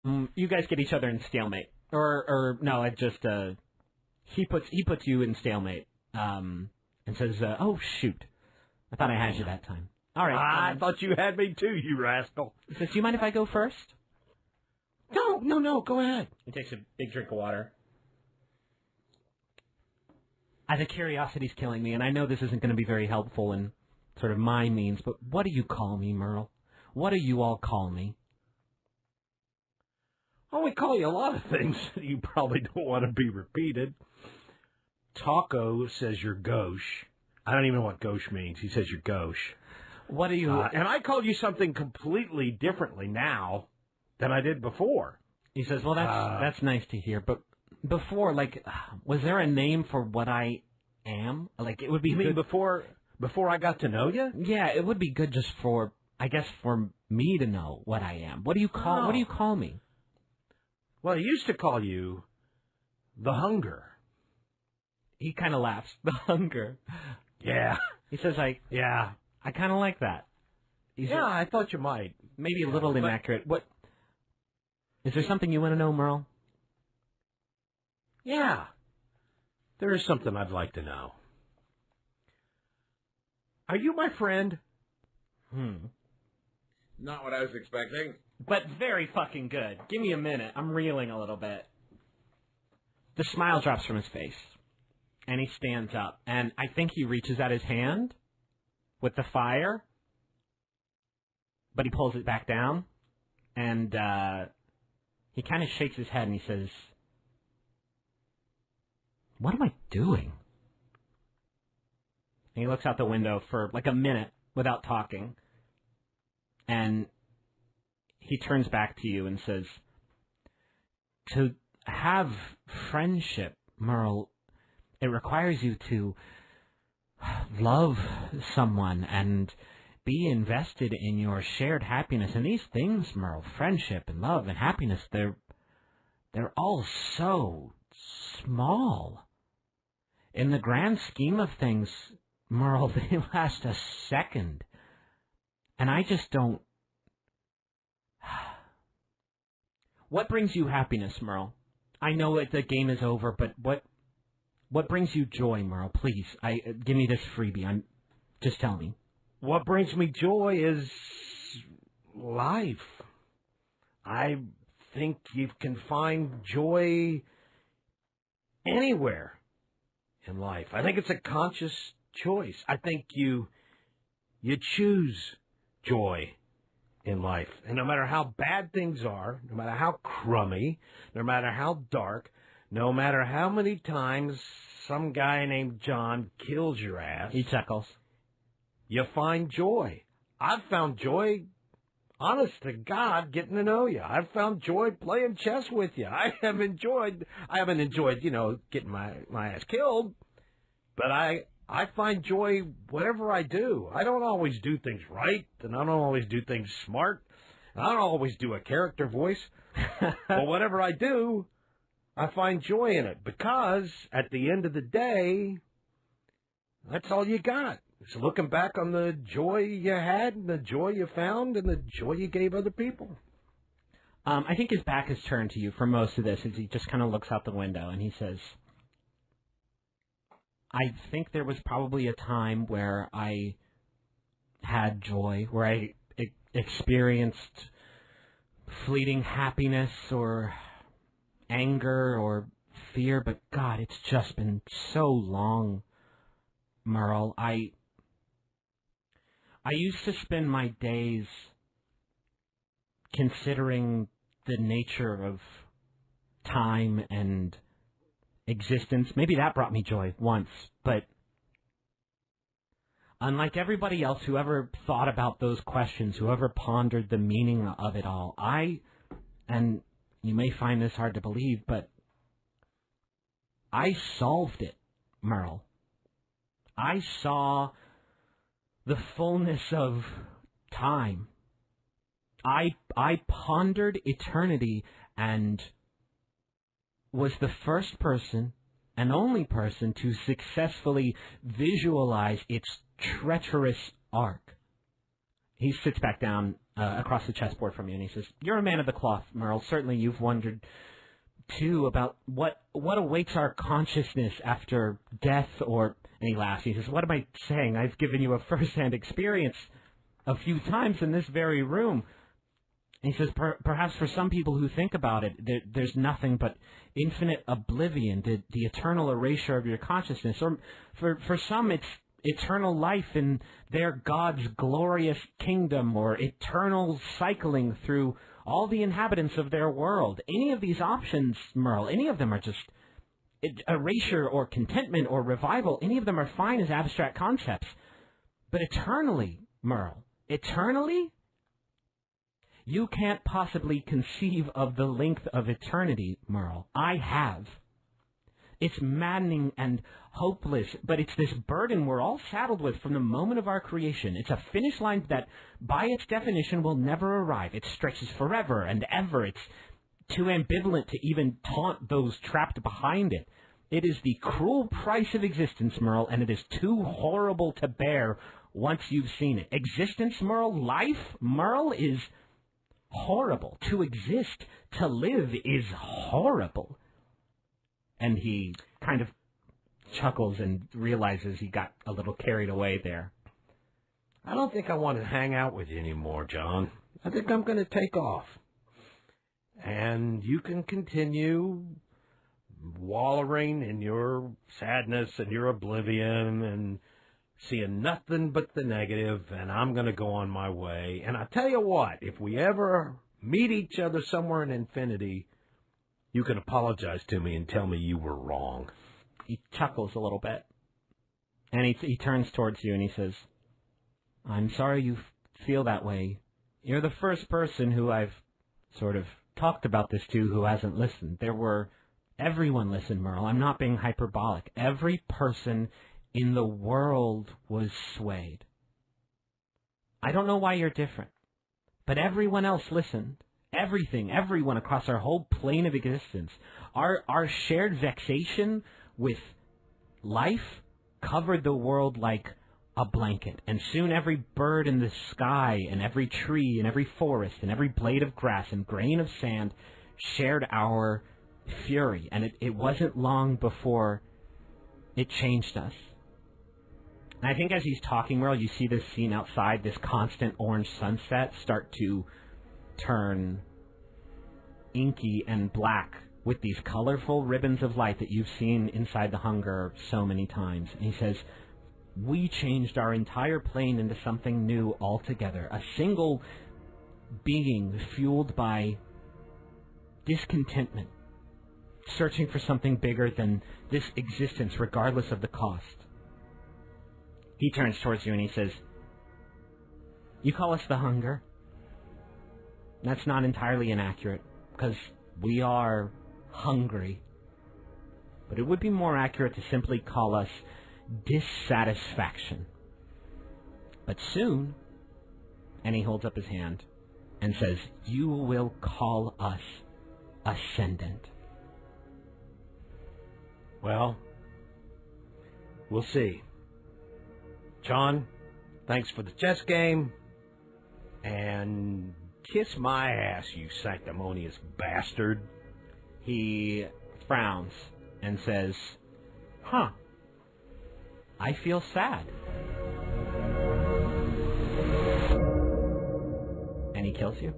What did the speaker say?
You guys get each other in stalemate, or no, it just he puts you in stalemate, and says, "Oh shoot, I thought I had you that time." All right, I thought you had me too, you rascal. he says, "Do you mind if I go first?" No, go ahead. He takes a big drink of water. The curiosity's killing me, and I know this isn't going to be very helpful in sort of my means, but what do you call me, Merle? What do you all call me? Oh, we call you a lot of things you probably don't want to be repeated. Taco says you're gauche. I don't even know what gauche means. He says you're gauche. What do you... and I called you something completely differently now than I did before. He says, well, that's nice to hear, but before, like, was there a name for what I am? Like, it would be... You mean good... before I got to know you? Yeah, it would be good just for, I guess, for me to know what I am. What do you call me? Well, I used to call you the Hunger. He kind of laughs. The Hunger. Yeah. He says, yeah. I kind of like that. I thought you might. Maybe a little inaccurate. What? Is there something you want to know, Merle? Yeah. There is something I'd like to know. Are you my friend? Not what I was expecting. But very fucking good. Give me a minute. I'm reeling a little bit. The smile drops from his face, and he stands up, and I think he reaches out his hand with the fire, but he pulls it back down, and he kind of shakes his head, and he says, "What am I doing?" And he looks out the window for like a minute without talking, and he turns back to you and says, "To have friendship, Merle, it requires you to love someone and be invested in your shared happiness. And these things, Merle, friendship and love and happiness, they're all so small. In the grand scheme of things, Merle, they last a second. And I just don't... What brings you happiness, Merle? I know that the game is over, but what brings you joy, Merle? Please, give me this freebie. Just tell me. What brings me joy is life. I think you can find joy anywhere in life. I think it's a conscious choice. I think you choose joy in life. And no matter how bad things are, no matter how crummy, no matter how dark, no matter how many times some guy named John kills your ass, he chuckles, you find joy. I've found joy, honest to God, getting to know you. I've found joy playing chess with you. I haven't enjoyed, getting my ass killed, but I find joy whatever I do. I don't always do things right, and I don't always do things smart, and I don't always do a character voice. But whatever I do, I find joy in it, because at the end of the day, that's all you got. It's looking back on the joy you had, and the joy you found, and the joy you gave other people. I think his back is turned to you for most of this, as he just kind of looks out the window, and he says, I think there was probably a time where I had joy, where I experienced fleeting happiness or anger or fear, but God, it's just been so long, Merle. I used to spend my days considering the nature of time and existence. Maybe that brought me joy once, but unlike everybody else who ever thought about those questions, who ever pondered the meaning of it all, and you may find this hard to believe, but I solved it, Merle. I saw the fullness of time. I pondered eternity and was the first person and only person to successfully visualize its treacherous arc. He sits back down across the chessboard from you, and he says, "You're a man of the cloth, Merle. Certainly you've wondered, too, about what awaits our consciousness after death, or..." And he laughs. He says, "What am I saying? I've given you a first-hand experience a few times in this very room." And he says, perhaps for some people who think about it, there's nothing but infinite oblivion, the eternal erasure of your consciousness. Or for some, it's eternal life in their God's glorious kingdom, or eternal cycling through all the inhabitants of their world. Any of these options, Merle, any of them are just erasure or contentment or revival. Any of them are fine as abstract concepts. But eternally, Merle, eternally? You can't possibly conceive of the length of eternity, Merle. I have. It's maddening and hopeless, but it's this burden we're all saddled with from the moment of our creation. It's a finish line that, by its definition, will never arrive. It stretches forever and ever. It's too ambivalent to even taunt those trapped behind it. It is the cruel price of existence, Merle, and it is too horrible to bear once you've seen it. Existence, Merle, life, Merle, is horrible. To exist, to live, is horrible. And he kind of chuckles and realizes he got a little carried away there. I don't think I want to hang out with you anymore, John. I think I'm going to take off. And you can continue wallowing in your sadness and your oblivion and seeing nothing but the negative, and I'm going to go on my way. And I tell you what, if we ever meet each other somewhere in infinity, you can apologize to me and tell me you were wrong. He chuckles a little bit, and he turns towards you and he says, "I'm sorry you feel that way. You're the first person who I've sort of talked about this to who hasn't listened. Everyone listened, Merle. I'm not being hyperbolic. Every person in the world was swayed. I don't know why you're different, but everyone else listened. Everyone across our whole plane of existence. Our shared vexation with life covered the world like a blanket, and soon every bird in the sky and every tree and every forest and every blade of grass and grain of sand shared our fury, and it wasn't long before it changed us." And I think as he's talking, Merle, you see this scene outside, this constant orange sunset start to turn inky and black with these colorful ribbons of light that you've seen inside the Hunger so many times. And he says, "We changed our entire plane into something new altogether, a single being fueled by discontentment, searching for something bigger than this existence regardless of the cost." He turns towards you and he says, "You call us the Hunger. That's not entirely inaccurate, because we are hungry. But it would be more accurate to simply call us dissatisfaction. But soon," and he holds up his hand and says, "you will call us ascendant." Well, we'll see. John, thanks for the chess game, and kiss my ass, you sanctimonious bastard. He frowns and says, "Huh, I feel sad." And he kills you.